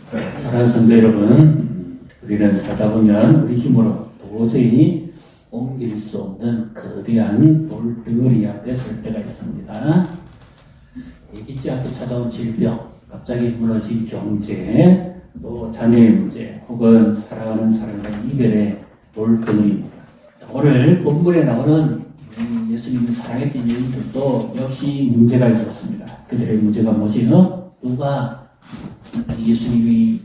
사랑하는 성도 여러분, 우리는 살다 보면 우리 힘으로 도저히 옮길 수 없는 거대한 돌덩어리 앞에 설 때가 있습니다. 예기치 않게 찾아온 질병, 갑자기 무너진 경제, 또 자녀의 문제, 혹은 사랑하는 사람과의 이별의 돌덩어리입니다. 자, 오늘 본문에 나오는 예수님이 사랑했던 여인들도 역시 문제가 있었습니다. 그들의 문제가 뭐지요? 누가 예수님이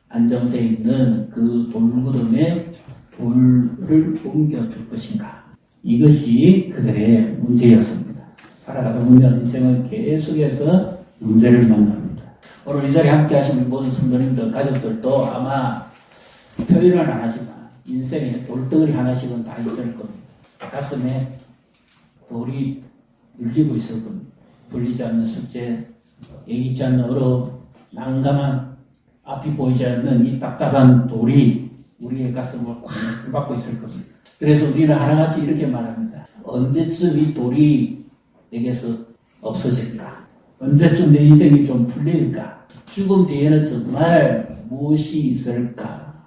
안정되어 있는 그 돌무덤에 돌을 옮겨줄 것인가? 이것이 그들의 문제였습니다. 살아가다 보면 인생은 계속해서 문제를 만납니다. 오늘 이 자리에 함께 하시는 모든 성도님들, 가족들도 아마 표현은 안 하지만 인생에 돌덩어리 하나씩은 다 있을 겁니다. 가슴에 돌이 눌리고 있을 겁니다. 풀리지 않는 숙제, 예기치 않는 어려움, 난감한 앞이 보이지 않는 이 답답한 돌이 우리의 가슴을 꽉 받고 있을 겁니다. 그래서 우리는 하나같이 이렇게 말합니다. 언제쯤 이 돌이 내게서 없어질까? 언제쯤 내 인생이 좀 풀릴까? 죽음 뒤에는 정말 무엇이 있을까?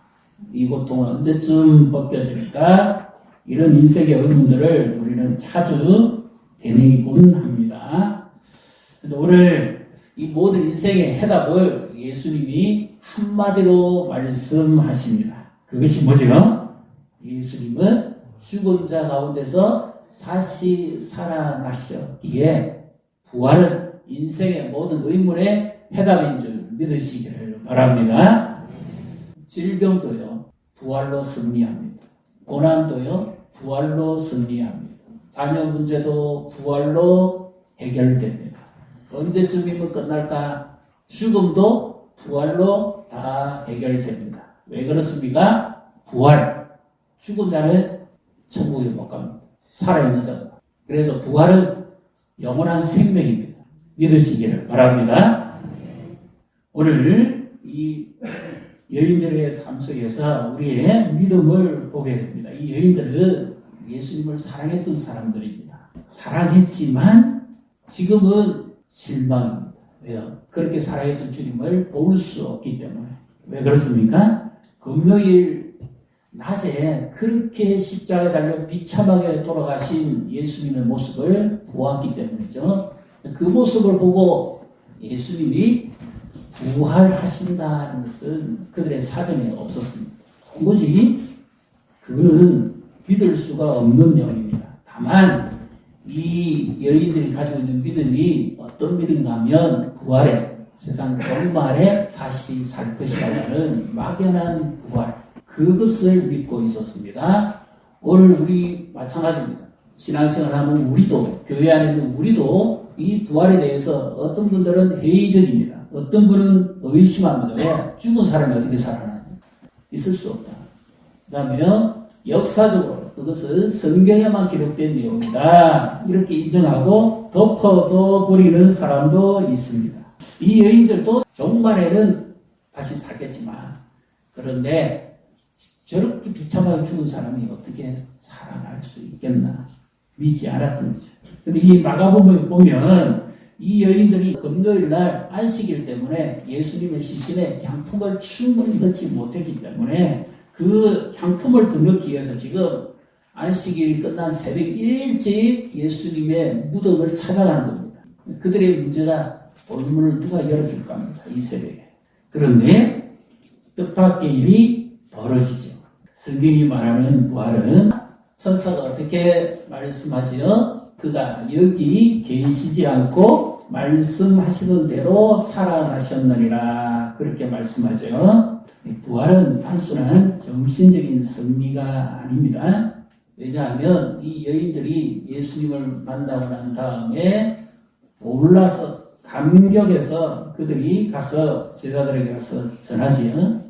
이 고통은 언제쯤 벗겨질까? 이런 인생의 의문들을 우리는 자주 되뇌이곤 합니다. 오늘 이 모든 인생의 해답을 예수님이 한마디로 말씀하십니다. 그것이 뭐죠? 예수님은 죽은 자 가운데서 다시 살아나셨기에 부활은 인생의 모든 의문의 해답인 줄 믿으시기를 바랍니다. 질병도요, 부활로 승리합니다. 고난도요, 부활로 승리합니다. 자녀 문제도 부활로 해결됩니다. 언제쯤이면 끝날까? 죽음도 부활로 다 해결됩니다. 왜 그렇습니까? 부활. 죽은 자는 천국에 못 갑니다. 살아있는 자가. 그래서 부활은 영원한 생명입니다. 믿으시기를 바랍니다. 오늘 이 여인들의 삶 속에서 우리의 믿음을 보게 됩니다. 이 여인들은 예수님을 사랑했던 사람들입니다. 사랑했지만 지금은 실망입니다. 왜요? 그렇게 사랑했던 주님을 볼 수 없기 때문에. 왜 그렇습니까? 금요일 낮에 그렇게 십자가에 달려 비참하게 돌아가신 예수님의 모습을 보았기 때문이죠. 그 모습을 보고 예수님이 부활하신다는 것은 그들의 사전에 없었습니다. 도무지 그는 믿을 수가 없는 내용입니다. 다만 이 여인들이 가지고 있는 믿음이 어떤 믿음인가 하면 부활에, 세상 종말에 다시 살 것이라는 막연한 부활, 그것을 믿고 있었습니다. 오늘 우리 마찬가지입니다. 신앙생활 하는 우리도, 교회 안에 있는 우리도 이 부활에 대해서 어떤 분들은 회의적입니다. 어떤 분은 의심합니다. 왜? 죽은 사람이 어떻게 살아나냐? 있을 수 없다. 그 다음에 역사적으로 그것은 성경에만 기록된 내용이다. 이렇게 인정하고 덮어둬버리는 사람도 있습니다. 이 여인들도 종말에는 다시 살겠지만, 그런데 저렇게 비참하게 죽은 사람이 어떻게 살아날 수 있겠나 믿지 않았던 거죠. 근데 이 마가복음에 보면 이 여인들이 금요일 날 안식일 때문에 예수님의 시신에 향품을 충분히 넣지 못했기 때문에 그 향품을 더 넣기 위해서 지금 안식일이 끝난 새벽 일찍 예수님의 무덤을 찾아가는 겁니다. 그들의 문제가 돌문을 누가 열어줄까 합니다. 이 새벽에. 그런데 뜻밖의 일이 벌어지죠. 성경이 말하는 부활은 천사가 어떻게 말씀하지요? 그가 여기 계시지 않고 말씀하시던 대로 살아나셨느니라. 그렇게 말씀하죠. 부활은 단순한 정신적인 승리가 아닙니다. 왜냐하면 이 여인들이 예수님을 만나고 난 다음에 놀라서 감격해서 그들이 가서 제자들에게 가서 전하지요.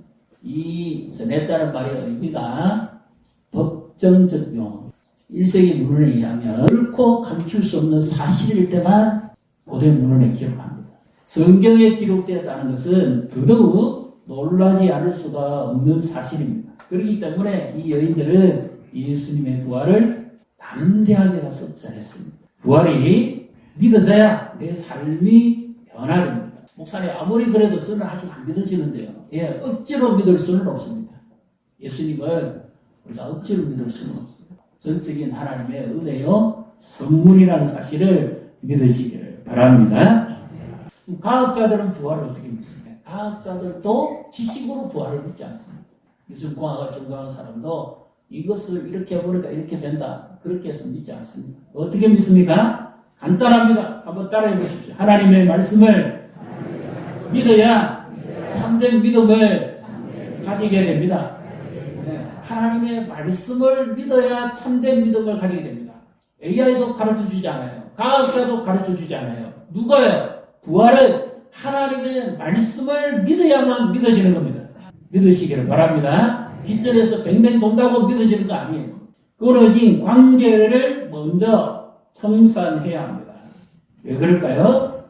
이 전했다는 말의 의미가 법정적 용어. 1세기 문헌에 의하면 결코 감출 수 없는 사실일 때만 고대 문헌에 기록합니다. 성경에 기록되었다는 것은 더더욱 놀라지 않을 수가 없는 사실입니다. 그렇기 때문에 이 여인들은 예수님의 부활을 담대하게 가서 전했습니다. 부활이 믿어져야 내 삶이 변화됩니다. 목사님 아무리 그래도 저는 아직 안 믿어지는데요. 예, 억지로 믿을 수는 없습니다. 예수님은 우리가 억지로 믿을 수는 없어요. 전적인 하나님의 은혜요 선물이라는 사실을 믿으시기를 바랍니다. 과학자들은 부활을 어떻게 믿습니까? 과학자들도 지식으로 부활을 믿지 않습니다. 요즘 공학을 전공한 사람도 이것을 이렇게 해보니까 이렇게 된다. 그렇게 해서 믿지 않습니다. 어떻게 믿습니까? 간단합니다. 한번 따라해 보십시오. 하나님의 말씀을 믿어야 참된 믿음을 가지게 됩니다. 하나님의 말씀을 믿어야 참된 믿음을 가지게 됩니다. AI도 가르쳐주지 않아요. 과학자도 가르쳐주지 않아요. 누가요? 부활은 하나님의 말씀을 믿어야만 믿어지는 겁니다. 믿으시기를 바랍니다. 빗전에서 뱅뱅 돈다고 믿어지는 거 아니에요. 끊어진 관계를 먼저 청산해야 합니다. 왜 그럴까요?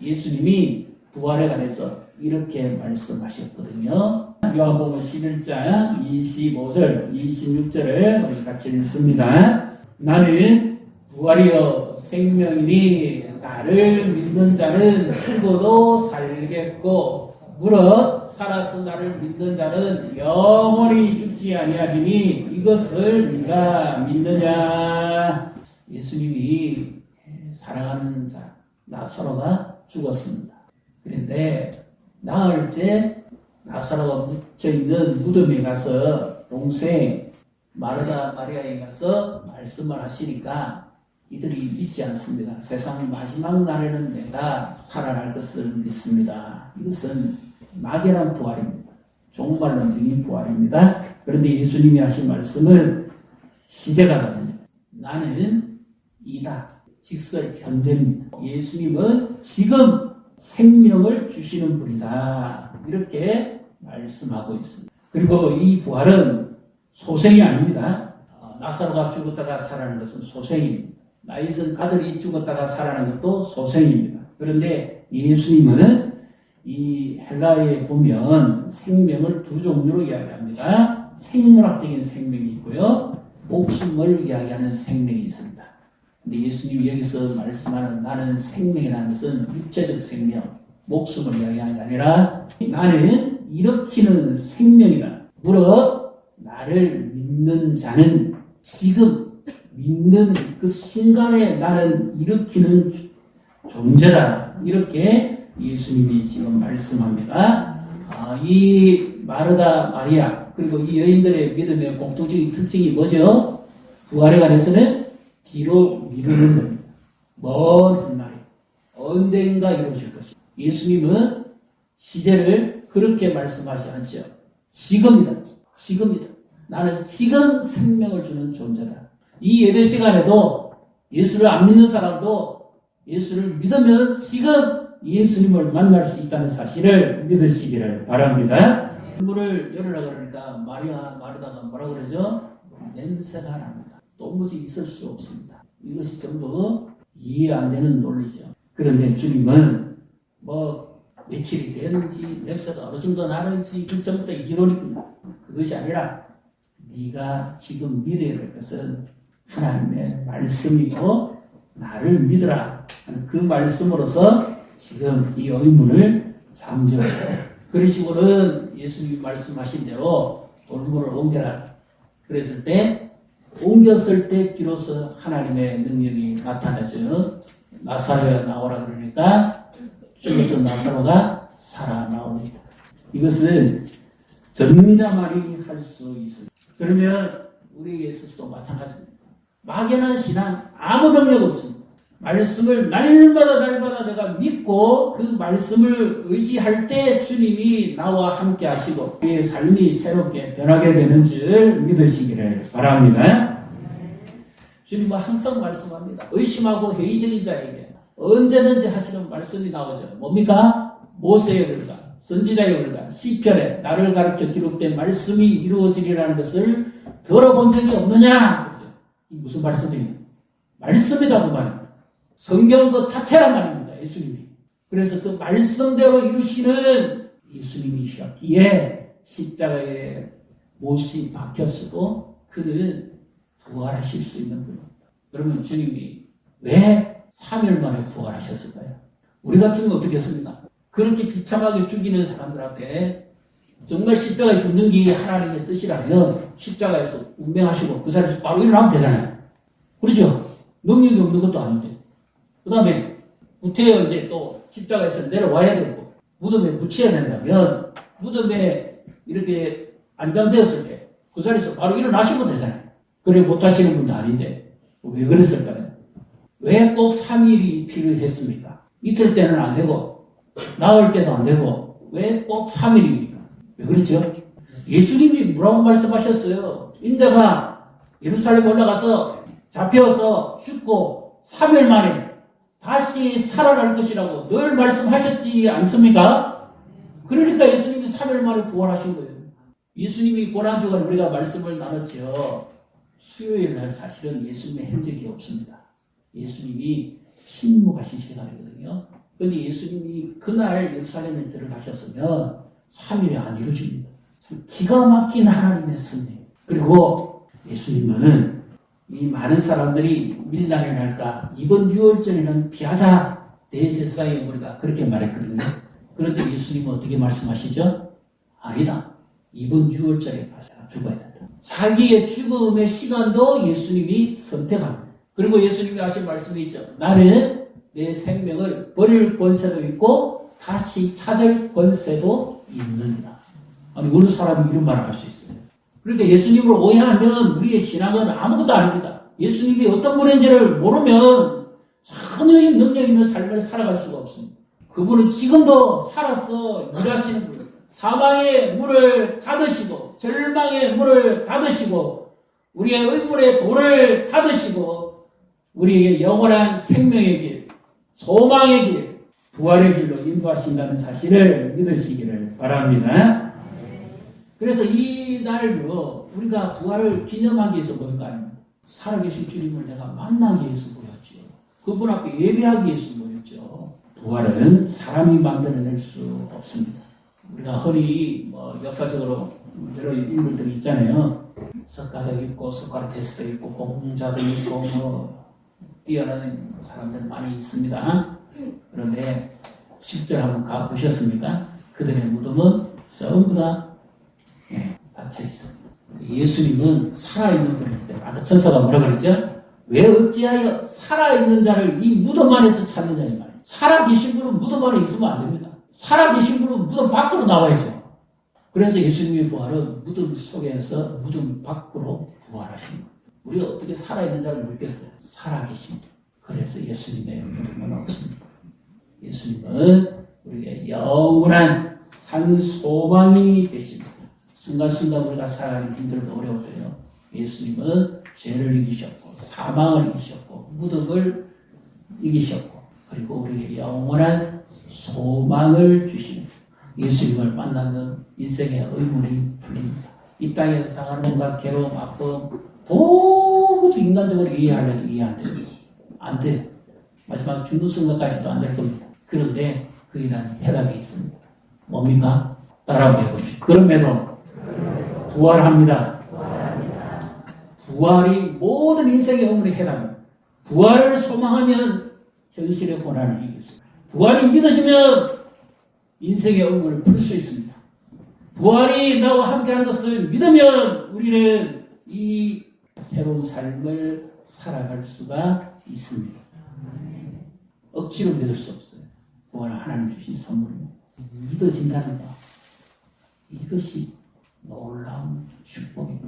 예수님이 부활에 관해서 이렇게 말씀하셨거든요. 요한복음 11장 25절, 26절을 우리 같이 읽습니다. 나는 부활이요 생명이니 나를 믿는 자는 죽어도 살겠고 무릇 살아서 나를 믿는 자는 영원히 죽지 아니하리니 이것을 네가 믿느냐. 예수님이 사랑하는 자 나사로가 죽었습니다. 그런데 나흘 째 나사로가 묻혀있는 무덤에 가서 동생 마르다 마리아에 가서 말씀을 하시니까 이들이 믿지 않습니다. 세상 마지막 날에는 내가 살아날 것을 믿습니다. 이것은 막연한 부활입니다. 종말론적인 부활입니다. 그런데 예수님이 하신 말씀은 시제가 다릅니다. 나는 이다. 직설 현재입니다. 예수님은 지금 생명을 주시는 분이다. 이렇게 말씀하고 있습니다. 그리고 이 부활은 소생이 아닙니다. 나사로가 죽었다가 살아나는 것은 소생입니다. 나이선 아들이 죽었다가 살아나는 것도 소생입니다. 그런데 예수님은 이 헬라어에 보면 생명을 두 종류로 이야기합니다. 생물학적인 생명이 있고요. 목숨을 이야기하는 생명이 있습니다. 근데 예수님이 여기서 말씀하는 나는 생명이라는 것은 육체적 생명, 목숨을 이야기하는 게 아니라 나는 일으키는 생명이다. 무릇 나를 믿는 자는 지금 믿는 그 순간에 나는 일으키는 존재다. 이렇게 예수님이 지금 말씀합니다. 이 마르다 마리아 그리고 이 여인들의 믿음의 공통적인 특징이 뭐죠? 부활에 관해서는 뒤로 미루는 겁니다. 먼 훗날에 언젠가 이루어질 것입니다. 예수님은 시제를 그렇게 말씀하지 않죠. 지금이다. 지금이다. 나는 지금 생명을 주는 존재다. 이 예배 시간에도 예수를 안 믿는 사람도 예수를 믿으면 지금 예수님을 만날 수 있다는 사실을 믿으시기를 바랍니다. 물을 열으라 그러니까 마르다가 뭐라 그러죠? 냄새가 납니다. 도무지 있을 수 없습니다. 이것이 전부 이해 안 되는 논리죠. 그런데 주님은 며칠이 되는지 냄새가 어느 정도 나는지 그점부터 이론이 그것이 아니라 네가 지금 믿어야 될 것은 하나님의 말씀이고 나를 믿으라 하는 그 말씀으로서 지금 이 의문을 잠재워요. 그런 식으로는 예수님이 말씀하신 대로 돌물을 옮겨라. 그랬을 때 옮겼을 때 비로소 하나님의 능력이 나타나죠. 나사로야 나오라 그러니까 죽었던 나사로가 살아나옵니다. 이것은 전자만이 할 수 있습니다. 그러면 우리에게 있어서도 마찬가지입니다. 막연한 신앙 아무 능력 없습니다. 말씀을 날마다 내가 믿고 그 말씀을 의지할 때 주님이 나와 함께 하시고 우리의 삶이 새롭게 변하게 되는 줄 믿으시기를 바랍니다. 주님은 항상 말씀합니다. 의심하고 회의적인 자에게 언제든지 하시는 말씀이 나오죠. 뭡니까? 모세의 글과 선지자의 글과 시편에 나를 가르쳐 기록된 말씀이 이루어지리라는 것을 들어본 적이 없느냐? 그렇죠? 이 무슨 말씀이에요? 말씀이다 그 말입니다. 성경 그 자체란 말입니다. 예수님이. 그래서 그 말씀대로 이루시는 예수님이셨기에 십자가에 못이 박혔어도 그는 부활하실 수 있는 분입니다. 그러면 주님이 왜 3일 만에 부활하셨을까요? 우리 같으면 어떻게 했습니까? 그렇게 비참하게 죽이는 사람들 앞에 정말 십자가에 죽는 게 하나님의 뜻이라면 십자가에서 운명하시고 그 자리에서 바로 일어나면 되잖아요. 그렇죠? 능력이 없는 것도 아닌데. 그 다음에 구태여 이제 또 십자가에서 내려와야 되고 무덤에 묻혀야 된다면 무덤에 이렇게 안장되었을 때 그 자리에서 바로 일어나시면 되잖아요. 그래 못하시는 분도 아닌데 왜 그랬을까요? 왜 꼭 3일이 필요했습니까? 이틀 때는 안 되고 나흘 때도 안 되고 왜 꼭 3일입니까? 왜 그렇죠? 예수님이 뭐라고 말씀하셨어요? 인자가 예루살렘 올라가서 잡혀서 죽고 3일 만에 다시 살아날 것이라고 늘 말씀하셨지 않습니까? 그러니까 예수님이 3일 만에 부활하신 거예요. 예수님이 고난주간 우리가 말씀을 나눴죠. 수요일 날 사실은 예수님의 행적이 없습니다. 예수님이 침묵하신 시간이거든요. 그런데 예수님이 그날 예루살렘에 들어가셨으면 3일이 안 이루어집니다. 참 기가 막힌 하나님의 섭리. 그리고 예수님은 이 많은 사람들이 밀란이 날까 이번 6월절에는 피하자 대제사장의 우리가 그렇게 말했거든요. 그런데 예수님은 어떻게 말씀하시죠? 아니다. 이번 6월절에 가서 죽어야 된다. 자기의 죽음의 시간도 예수님이 선택합니다. 그리고 예수님이 하신 말씀이 있죠. 나는 내 생명을 버릴 권세도 있고 다시 찾을 권세도 있느니라. 아니 어느 사람이 이런 말을 할 수 있어요? 그러니까 예수님을 오해하면 우리의 신앙은 아무것도 아닙니다. 예수님이 어떤 분인지를 모르면 전혀 능력 있는 삶을 살아갈 수가 없습니다. 그분은 지금도 살아서 일하시는 분입니다. 사망의 문을 닫으시고 절망의 문을 닫으시고 우리의 의문의 돌을 닫으시고 우리에게 영원한 생명의 길, 소망의 길, 부활의 길로 인도하신다는 사실을 믿으시기를 바랍니다. 그래서 이 날로 우리가 부활을 기념하기 위해서 모일까요? 살아계신 주님을 내가 만나기 위해서 모였죠. 그분 앞에 예배하기 위해서 모였죠. 부활은 사람이 만들어낼 수 없습니다. 우리가 흔히 역사적으로 여러 인물들이 있잖아요. 석가도 있고 소크라테스도 있고 공자도 있고 뛰어난 사람들 많이 있습니다. 그런데 실제로 한번 가보셨습니까? 그들의 무덤은 전부 다 닫혀 있습니다. 예수님은 살아있는 분이기 때문에 아까 천사가 뭐라 그랬죠? 왜 어찌하여 살아있는 자를 이 무덤 안에서 찾느냐 이 말이에요. 살아계신 분은 무덤 안에 있으면 안 됩니다. 살아계신 분은 무덤 밖으로 나와야죠. 그래서 예수님의 부활은 무덤 속에서 무덤 밖으로 부활하신 거예요. 우리가 어떻게 살아있는 자를 믿겠어요? 살아계신 분. 그래서 예수님의 무덤은 없습니다. 예수님은 우리의 영원한 산 소망이 되십니다. 순간순간 우리가 살아가는 힘들고 어려웠더요. 예수님은 죄를 이기셨고 사망을 이기셨고 무덤을 이기셨고 그리고 우리에게 영원한 소망을 주십니다. 예수님을 만나면 인생의 의문이 풀립니다. 이 땅에서 당하는 뭔가 괴로움, 아픔 도무지 인간적으로 이해하려도 이해 안 됩니다. 안 돼요. 마지막 죽는 순간까지도 안 될 겁니다. 그런데 그에 대한 해답이 있습니다. 뭡니까? 따라 해보시죠. 그럼에도 부활합니다. 부활이 모든 인생의 의문의 해답입니다. 부활을 소망하면 현실의 고난을 이길 수 있습니다. 부활이 믿어지면 인생의 의문을 풀 수 있습니다. 부활이 나와 함께하는 것을 믿으면 우리는 이 새로운 삶을 살아갈 수가 있습니다. 억지로 믿을 수 없어요. 부활은 하나님 주신 선물입니다. 믿어진다는 것. 이것이 놀라운 축복입니다.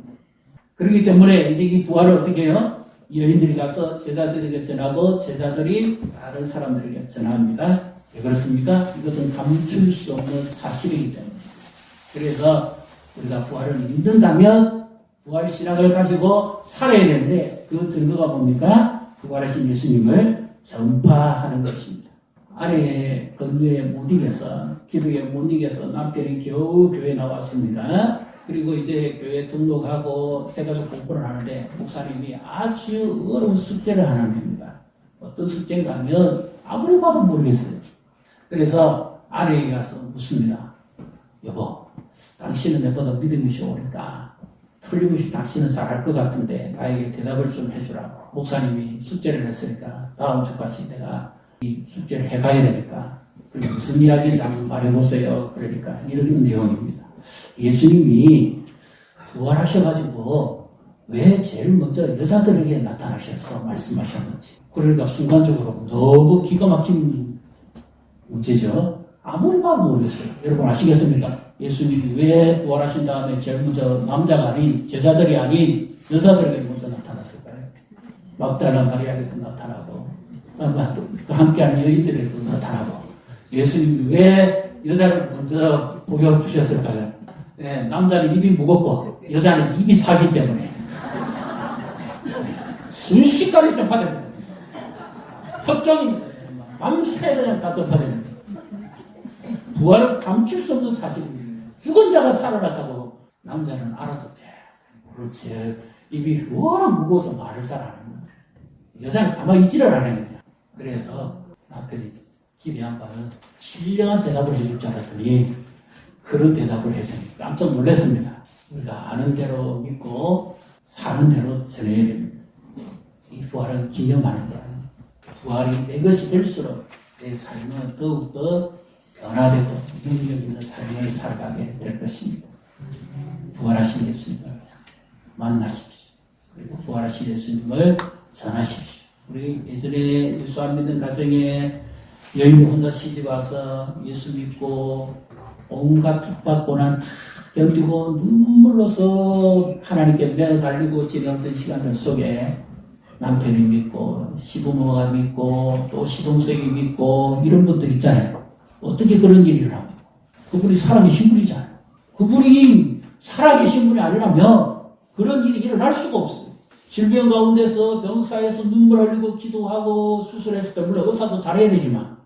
그렇기 때문에 이제 이 부활을 어떻게 해요? 여인들이 가서 제자들에게 전하고 제자들이 다른 사람들에게 전합니다. 왜 그렇습니까? 이것은 감출 수 없는 사실이기 때문에. 그래서 우리가 부활을 믿는다면 부활 신앙을 가지고 살아야 되는데 그 증거가 뭡니까? 부활하신 예수님을 전파하는 것입니다. 아내의 건류에 못 이겨서 기도에 못 이겨서 남편이 겨우 교회에 나왔습니다. 그리고 이제 교회 등록하고 세가족 공부를 하는데 목사님이 아주 어려운 숙제를 하나 냅니다. 어떤 숙제인가 하면 아무리 봐도 모르겠어요. 그래서 아내에게 가서 묻습니다. 여보, 당신은 내보다 믿음이 좋으니까 틀림없이 당신은 잘할 것 같은데 나에게 대답을 좀 해주라고. 목사님이 숙제를 냈으니까 다음 주까지 내가 이 숙제를 해가야 되니까 무슨 이야기를 한번 말해보세요. 그러니까 이런 내용입니다. 예수님이 부활하셔가지고 왜 제일 먼저 여자들에게 나타나셔서 말씀하셨는지. 그러니까 순간적으로 너무 기가 막힌 문제죠. 아무리 봐도 모르겠어요. 여러분 아시겠습니까? 예수님이 왜 부활하신 다음에 제일 먼저 남자가 아닌 제자들이 아닌 여자들에게 먼저 나타났을까요? 막달라 마리아에게도 나타나고 그 함께한 여인들에게도 나타나고 예수님이 왜 여자를 먼저 보여주셨을까요? 네, 남자는 입이 무겁고 여자는 입이 사기 때문에 순식간에 전파됩니다. 특정입니다. 밤새 그냥 다 전파됩니다. 부활을 감출 수 없는 사실입니다. 죽은 자가 살아났다고 남자는 알아도 돼. 그렇지. 입이 워낙 무거워서 말을 잘 안 합니다. 여자는 가만히 있지를 않아요. 그래서 남편이 기대한 바는 신령한 대답을 해줄 줄 알았더니 그런 대답을 해주니 깜짝 놀랐습니다. 우리가 아는 대로 믿고 사는 대로 전해야 됩니다. 이 부활은 기념하는 거야. 부활이 내 것이 될수록 내 삶은 더욱더 변화되고 능력 있는 삶을 살아가게 될 것입니다. 부활하신 예수님을 만나십시오. 그리고 부활하신 예수님을 전하십시오. 우리 예전에 예수 안 믿는 가정에 여인이 혼자 시집 와서 예수 믿고 온갖 핍박 고난 다 견디고 눈물로서 하나님께 매달리고 지내었던 시간들 속에 남편이 믿고 시부모가 믿고 또 시동생이 믿고 이런 분들 있잖아요. 어떻게 그런 일이 일어납니까? 그분이 살아계신 분이잖아요. 그분이 살아계신 분이 아니라면 그런 일이 일어날 수가 없어요. 질병 가운데서 병사에서 눈물 흘리고 기도하고 수술했을 때 물론 의사도 잘해야 되지만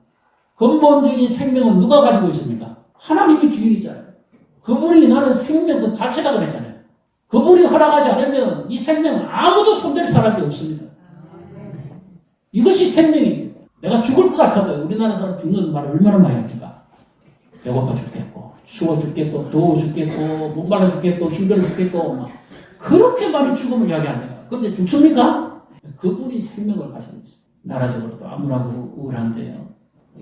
근본적인 생명은 누가 가지고 있습니까? 하나님이 주인이잖아요. 그분이 나는 생명 그 자체다 그랬잖아요. 그분이 허락하지 않으면 이 생명은 아무도 손댈 사람이 없습니다. 이것이 생명입니다. 내가 죽을 것 같아도 우리나라 사람 죽는 말을 얼마나 많이 합니까? 배고파 죽겠고 추워 죽겠고 더워 죽겠고 목말라 죽겠고 힘들어 죽겠고 막 그렇게 많이 죽음을 이야기합니다. 그런데 죽습니까? 그분이 생명을 가지고 있어요. 나라적으로도 암울하고 우울한데요.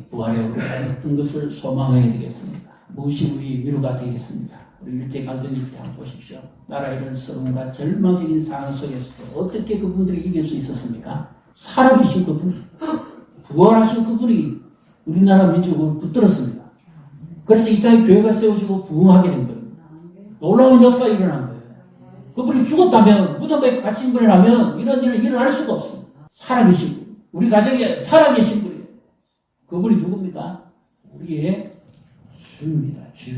부활에 우리가 어떤 것을 소망해야 되겠습니까? 무엇이 우리 위로가 되겠습니까? 우리 일제강점기 때 한번 보십시오. 나라의 이런 서름과 절망적인 상황 속에서도 어떻게 그분들이 이길 수 있었습니까? 살아계신 그분이, 부활하신 그분이 우리나라 민족을 붙들었습니다. 그래서 이 땅에 교회가 세워지고 부흥하게 된 겁니다. 놀라운 역사가 일어난 거예요. 그분이 죽었다면, 무덤에 갇힌 분이라면 이런 일은 일어날 수가 없습니다. 살아계신 분. 우리 가정에 살아계신 분이에요. 그분이 누굽니까? 우리의 주입니다. 주.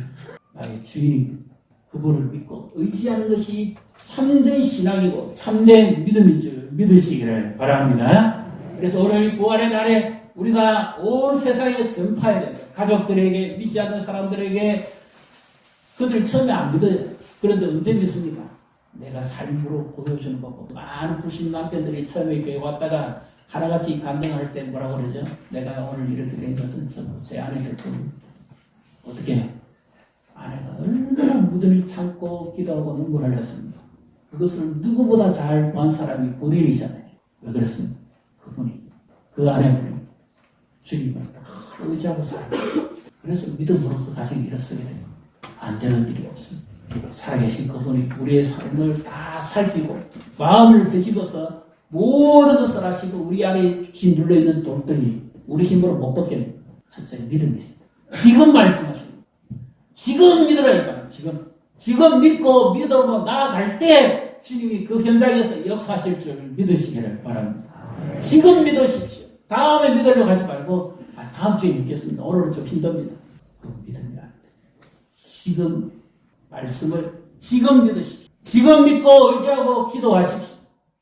나의 주인입니다. 그분을 믿고 의지하는 것이 참된 신앙이고 참된 믿음인 줄 믿으시기를 바랍니다. 그래서 오늘 부활의 날에 우리가 온 세상에 전파해야 됩니다. 가족들에게, 믿지 않는 사람들에게. 그들 처음에 안 믿어요. 그런데 언제 믿습니까? 내가 삶으로 보여주는 거고. 많은 부신 남편들이 처음에 교회 왔다가 하나같이 간증할 때 뭐라고 그러죠? 내가 오늘 이렇게 된 것은 전부 제 아내들 겁니다. 어떻게 해요? 아내가 얼마나 무덤이 참고 기도하고 눈물 흘렸습니다. 그것을 누구보다 잘 보한 사람이 본인이잖아요. 왜 그랬습니까? 그분이, 그 아내분이 주님을 의지하고 살아요. 그래서 믿음으로 그 가정이 일어서게 돼요. 안 되는 일이 없습니다. 살아계신 그분이 우리의 삶을 다 살피고 마음을 헤집어서 모든 것을 하시고 우리 안에 힘 눌러있는 돌덩이 우리 힘으로 못 벗겨냅니다. 첫째 믿음이 있습니다. 지금 말씀하십니다. 지금 믿으라 이 말이에요. 지금 믿고 믿어보고 나아갈 때 주님이 그 현장에서 역사하실 줄 믿으시기를 바랍니다. 지금 믿으십시오. 다음에 믿으려고 하지 말고 다음 주에 믿겠습니다. 오늘은 좀 힘듭니다. 그 믿음이 안 돼요. 지금 말씀을 지금 믿으십시오. 지금 믿고 의지하고 기도하십시오.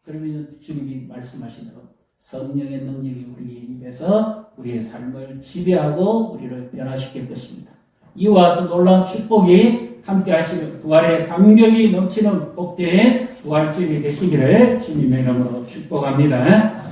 그러면 주님이 말씀하신 대로 성령의 능력이 우리 입에서 우리의 삶을 지배하고 우리를 변화시킬 것입니다. 이와 같은 놀라운 축복이 함께 하시는 부활의 감격이 넘치는 복된 부활주일이 되시기를 주님의 이름으로 축복합니다.